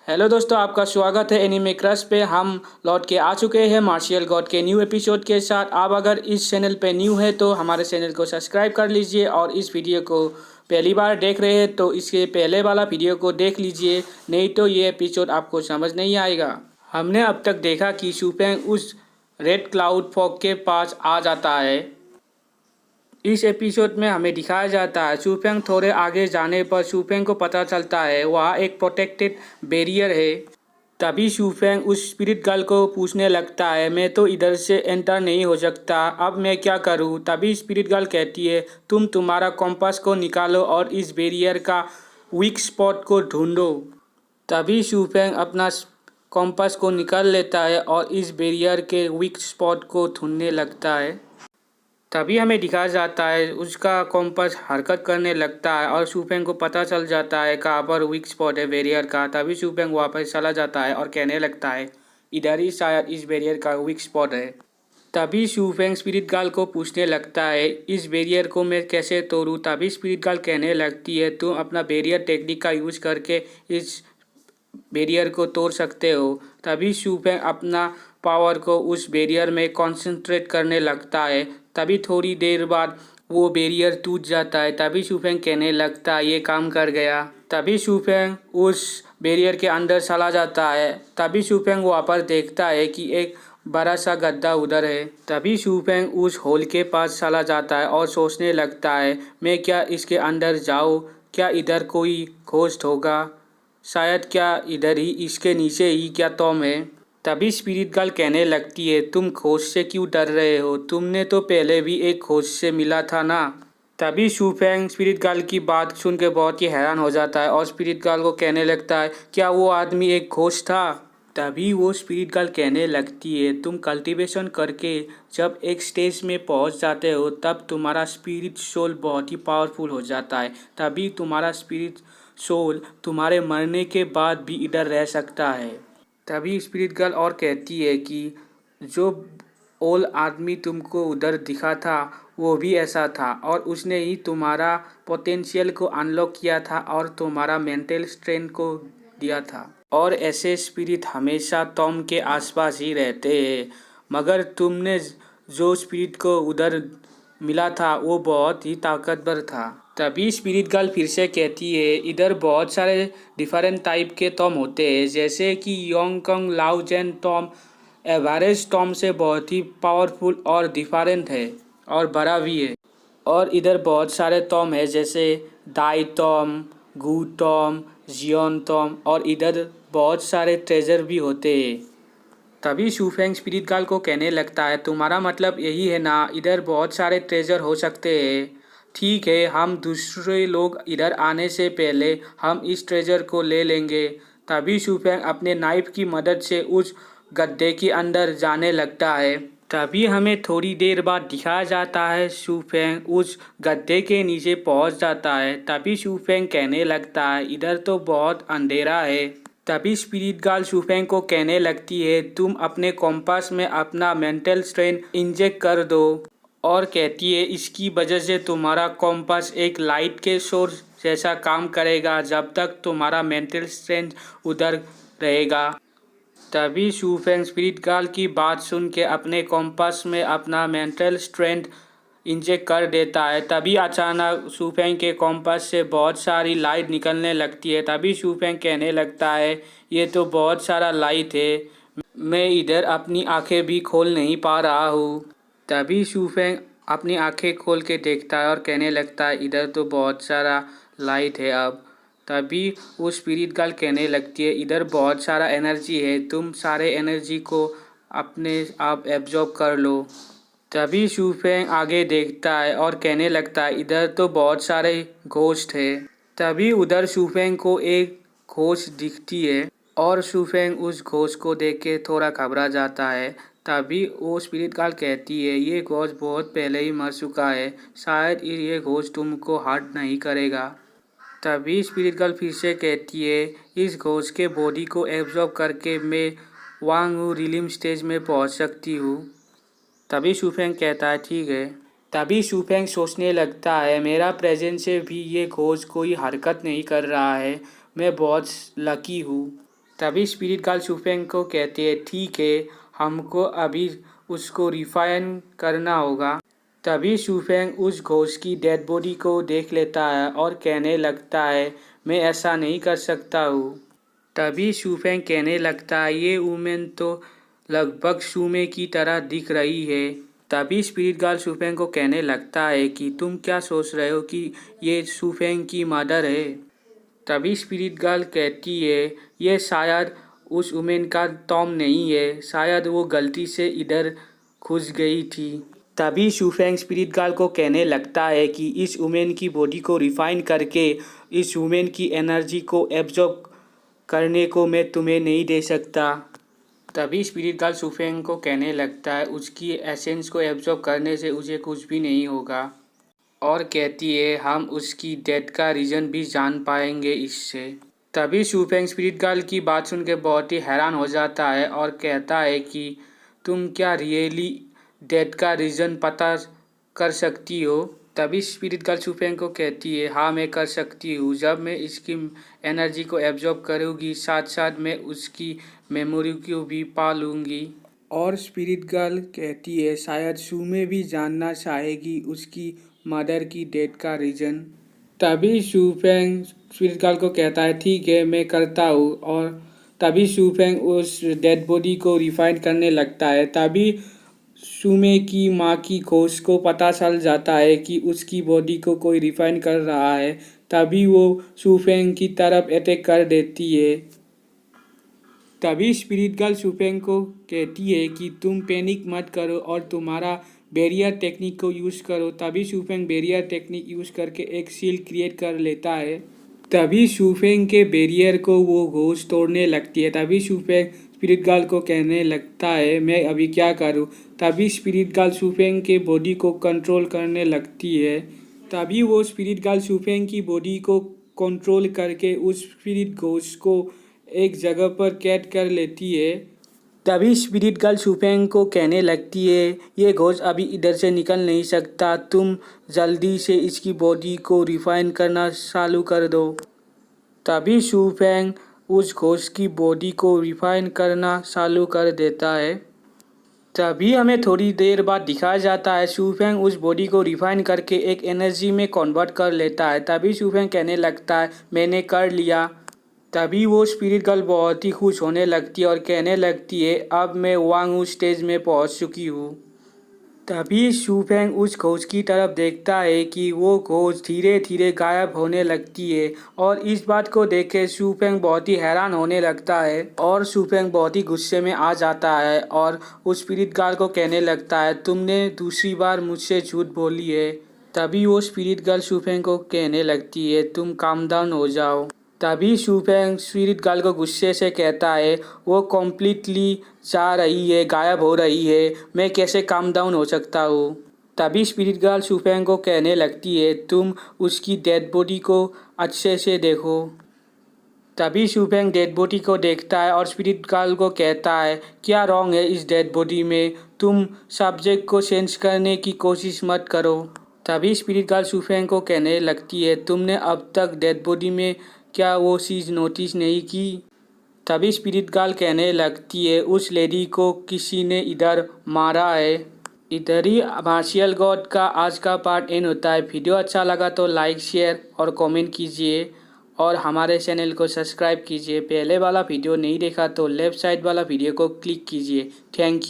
Hello दोस्तों, आपका स्वागत है एनीमे क्रश पे। हम लौट के आ चुके हैं मार्शियल गॉड के न्यू एपिसोड के साथ। आप अगर इस चैनल पे न्यू है तो हमारे चैनल को सब्सक्राइब कर लीजिए, और इस वीडियो को पहली बार देख रहे हैं तो इसके पहले वाला वीडियो को देख लीजिए, नहीं तो ये एपिसोड आपको समझ नहीं आएगा। हमने अब तक देखा कि शूफेंग उस रेड क्लाउड फॉग के पास आ जाता है। इस एपिसोड में हमें दिखाया जाता है शूफेंग थोड़े आगे जाने पर शूफेंग को पता चलता है वहाँ एक प्रोटेक्टेड बैरियर है। तभी शूफेंग उस स्पिरिट गर्ल को पूछने लगता है, मैं तो इधर से एंटर नहीं हो सकता, अब मैं क्या करूँ। तभी स्पिरिट गर्ल कहती है, तुम तुम्हारा कॉम्पास को निकालो और इस बैरियर का वीक स्पॉट को ढूंढो। तभी शूफेंग अपना कॉम्पास को निकाल लेता है और इस बैरियर के वीक स्पॉट को ढूंढने लगता है। तभी हमें दिखाया जाता है उसका कॉम्पास हरकत करने लगता है और शूफेंग को पता चल जाता है कहाँ पर वीक स्पॉट है बैरियर का। तभी शूफेंग वापस चला जाता है और कहने लगता है इधर ही शायद इस बैरियर का वीक स्पॉट है। तभी शूफेंग स्पिरिट गर्ल को पूछने लगता है इस बैरियर को मैं कैसे तोड़ूं। तभी स्पिरिट गर्ल कहने लगती है तुम अपना बैरियर टेक्निक का यूज़ करके इस बैरियर को तोड़ सकते हो। तभी शूफेंग अपना पावर को उस बैरियर में कंसंट्रेट करने लगता है। तभी थोड़ी देर बाद वो बैरियर टूट जाता है। तभी शूफेंग कहने लगता है ये काम कर गया। तभी शूफेंग उस बैरियर के अंदर चला जाता है। तभी शूफेंग वहाँ पर देखता है कि एक बड़ा सा गड्ढा उधर है। तभी शूफेंग उस होल के पास चला जाता है और सोचने लगता है मैं क्या इसके अंदर जाऊँ, क्या इधर कोई घोस्ट होगा, शायद क्या इधर ही इसके नीचे ही क्या टॉम है। तभी स्पिरिट गर्ल कहने लगती है तुम खोज से क्यों डर रहे हो, तुमने तो पहले भी एक खोज से मिला था ना। तभी शूफेंग स्पिरिट गर्ल की बात सुन के बहुत ही हैरान हो जाता है और स्पिरिट गर्ल को कहने लगता है क्या वो आदमी एक खोज था। तभी वो स्पिरिट गर्ल कहने लगती है तुम कल्टीवेशन करके जब एक स्टेज में पहुंच जाते हो तब तुम्हारा स्पिरिट सोल बहुत ही पावरफुल हो जाता है। तभी तुम्हारा स्पिरिट सोल तुम्हारे मरने के बाद भी इधर रह सकता है। तभी स्पिरिट गर्ल और कहती है कि जो ओल्ड आदमी तुमको उधर दिखा था वो भी ऐसा था और उसने ही तुम्हारा पोटेंशियल को अनलॉक किया था और तुम्हारा मेंटल स्ट्रेंथ को दिया था। और ऐसे स्पिरिट हमेशा टॉम के आसपास ही रहते हैं, मगर तुमने जो स्पिरिट को उधर मिला था वो बहुत ही ताकतवर था। तभी स्पिरिट गर्ल फिर से कहती है इधर बहुत सारे डिफरेंट टाइप के टॉम होते हैं, जैसे कि योंगकंग लाओजेन टॉम एवरेज टॉम से बहुत ही पावरफुल और डिफरेंट है और बड़ा भी है। और इधर बहुत सारे टॉम है जैसे दाई टॉम, गू टॉम, जियोन टॉम, और इधर बहुत सारे ट्रेजर भी होते हैं। तभी शूफेंग स्पिरिट गर्ल को कहने लगता है तुम्हारा मतलब यही है ना, इधर बहुत सारे ट्रेजर हो सकते हैं। ठीक है, हम दूसरे लोग इधर आने से पहले हम इस ट्रेजर को ले लेंगे। तभी शूफेंग अपने नाइफ की मदद से उस गड्ढे के अंदर जाने लगता है। तभी हमें थोड़ी देर बाद दिखाया जाता है शूफेंग उस गड्ढे के नीचे पहुंच जाता है। तभी शूफेंग कहने लगता है इधर तो बहुत अंधेरा है। तभी स्पिरिट गर्ल शूफेंग को कहने लगती है तुम अपने कॉम्पास में अपना मेंटल स्ट्रेंथ इंजेक्ट कर दो, और कहती है इसकी वजह से तुम्हारा कॉम्पास एक लाइट के सोर्स जैसा काम करेगा जब तक तुम्हारा मेंटल स्ट्रेंथ उधर रहेगा। तभी शूफेंग स्पिरिट गर्ल की बात सुन के अपने कॉम्पास में अपना मेंटल स्ट्रेंथ इंजेक्ट कर देता है। तभी अचानक शूफेंग के कॉम्पास से बहुत सारी लाइट निकलने लगती है। तभी शूफेंग कहने लगता है ये तो बहुत सारा लाइट है, मैं इधर अपनी आंखें भी खोल नहीं पा रहा हूँ। तभी शूफेंग अपनी आंखें खोल के देखता है और कहने लगता है इधर तो बहुत सारा लाइट है अब। तभी वो स्पिरिट गर्ल कहने लगती है इधर बहुत सारा एनर्जी है, तुम सारे एनर्जी को अपने आप एब्जॉर्ब कर लो। तभी शूफेंग आगे देखता है और कहने लगता है इधर तो बहुत सारे घोस्ट है। तभी उधर शूफेंग को एक घोस्ट दिखती है और शूफेंग उस घोस्ट को देख के थोड़ा घबरा जाता है। तभी वो स्पिरिट गर्ल कहती है ये घोस्ट बहुत पहले ही मर चुका है, शायद ये घोस्ट तुमको हर्ट नहीं करेगा। तभी स्पिरिट गर्ल फिर से कहती है इस घोस्ट के बॉडी को एब्जॉर्ब करके मैं वांग रिलीम स्टेज में पहुंच सकती हूँ। तभी शूफेंग कहता है ठीक है। तभी शूफेंग सोचने लगता है मेरा प्रेजेंस से भी ये घोस्ट कोई हरकत नहीं कर रहा है, मैं बहुत लकी हूँ। तभी स्पिरिट गर्ल शूफेंग को कहती है ठीक है, हमको अभी उसको रिफाइन करना होगा। तभी शूफेंग उस घोस्ट की डेड बॉडी को देख लेता है और कहने लगता है मैं ऐसा नहीं कर सकता हूँ। तभी शूफेंग कहने लगता है ये वुमेन तो लगभग शूमे की तरह दिख रही है। तभी स्पिरिट गर्ल शूफेंग को कहने लगता है कि तुम क्या सोच रहे हो कि ये शूफेंग की मदर है। तभी स्पिरिट गर्ल कहती है ये शायद उस वुमेन का टॉम नहीं है, शायद वो गलती से इधर घुस गई थी। तभी शूफेंग स्पिरिट गर्ल को कहने लगता है कि इस वुमेन की बॉडी को रिफाइन करके इस वुमेन की एनर्जी को एब्जॉर्ब करने को मैं तुम्हें नहीं दे सकता। तभी स्पिरिट गर्ल शूफेंग को कहने लगता है उसकी एसेंस को एब्जॉर्ब करने से उसे कुछ भी नहीं होगा, और कहती है हम उसकी डेथ का रीज़न भी जान पाएंगे इससे। तभी शूफेंग स्पिरिट गर्ल की बात सुन के बहुत ही हैरान हो जाता है और कहता है कि तुम क्या रियली डेथ का रीज़न पता कर सकती हो। तभी स्पिरिट गर्ल शूफेंग को कहती है हाँ मैं कर सकती हूँ, जब मैं इसकी एनर्जी को एब्जॉर्ब करूँगी साथ साथ मैं उसकी मेमोरी को भी पा लूँगी। और स्पिरिट गर्ल कहती है शायद शूमे भी जानना चाहेगी उसकी मदर की डेथ का रीज़न। तभी शूफेंग स्पिरिट गर्ल को कहता है ठीक है मैं करता हूँ, और तभी शूफेंग उस डेड बॉडी को रिफाइन करने लगता है। तभी शूमे की माँ की घोस्ट को पता चल जाता है कि उसकी बॉडी को कोई रिफाइन कर रहा है। तभी वो शूफेंग की तरफ अटैक कर देती है। तभी स्पिरिट गर्ल शूफेंग को कहती है कि तुम पैनिक मत करो और तुम्हारा बैरियर टेक्निक को यूज़ करो। तभी शूफेंग बैरियर टेक्निक यूज़ करके एक शील्ड क्रिएट कर लेता है। तभी शूफेंग के बैरियर को वो घोस्ट तोड़ने लगती है। तभी शूफेंग स्पिरिट गर्ल को कहने लगता है मैं अभी क्या करूं। तभी स्पिरिट गर्ल शूफेंग के बॉडी को कंट्रोल करने लगती है। तभी वो स्पिरिट गर्ल शूफेंग की बॉडी को कंट्रोल करके उस स्पिरिट घोस्ट को एक जगह पर कैद कर लेती है। तभी स्पिरिट गर्ल शूफेंग को कहने लगती है ये घोस्ट अभी इधर से निकल नहीं सकता, तुम जल्दी से इसकी बॉडी को रिफाइन करना चालू कर दो। तभी शूफेंग उस घोस्ट की बॉडी को रिफाइन करना चालू कर देता है। तभी हमें थोड़ी देर बाद दिखाया जाता है शूफेंग उस बॉडी को रिफाइन करके एक एनर्जी में कन्वर्ट कर लेता है। तभी शूफेंग कहने लगता है मैंने कर लिया। तभी वो स्पिरिट गर्ल बहुत ही खुश होने लगती है और कहने लगती है अब मैं वांग स्टेज में पहुंच चुकी हूँ। तभी शूफेंग उस घोस्ट की तरफ देखता है कि वो घोस्ट धीरे धीरे गायब होने लगती है, और इस बात को देख के शूफेंग बहुत ही हैरान होने लगता है और शूफेंग बहुत ही गुस्से में आ जाता है और उस स्पिरिट गर्ल को कहने लगता है तुमने दूसरी बार मुझसे झूठ बोली है। तभी वो स्पिरिट गर्ल शूफेंग को कहने लगती है तुम काम डाउन हो जाओ। तभी शूफेंग स्पिरिट गर्ल को गुस्से से कहता है वो कम्प्लीटली जा रही है, गायब हो रही है, मैं कैसे काम डाउन हो सकता हूँ। तभी स्पिरिट गर्ल शूफेंग को कहने लगती है तुम उसकी डेड बॉडी को अच्छे से देखो। तभी शूफेंग डेड बॉडी को देखता है और स्पिरिट गर्ल को कहता है क्या रॉन्ग है इस डेड बॉडी में, तुम सब्जेक्ट को चेंज करने की कोशिश मत करो। तभी स्पिरिट गर्ल शूफेंग को कहने लगती है तुमने अब तक डेड बॉडी में क्या वो चीज़ नोटिस नहीं की। तभी स्पिरिट गर्ल कहने लगती है उस लेडी को किसी ने इधर मारा है। इधर ही मार्शियल गॉड का आज का पार्ट एंड होता है। वीडियो अच्छा लगा तो लाइक शेयर और कमेंट कीजिए और हमारे चैनल को सब्सक्राइब कीजिए। पहले वाला वीडियो नहीं देखा तो लेफ़्ट साइड वाला वीडियो को क्लिक कीजिए। Thank you.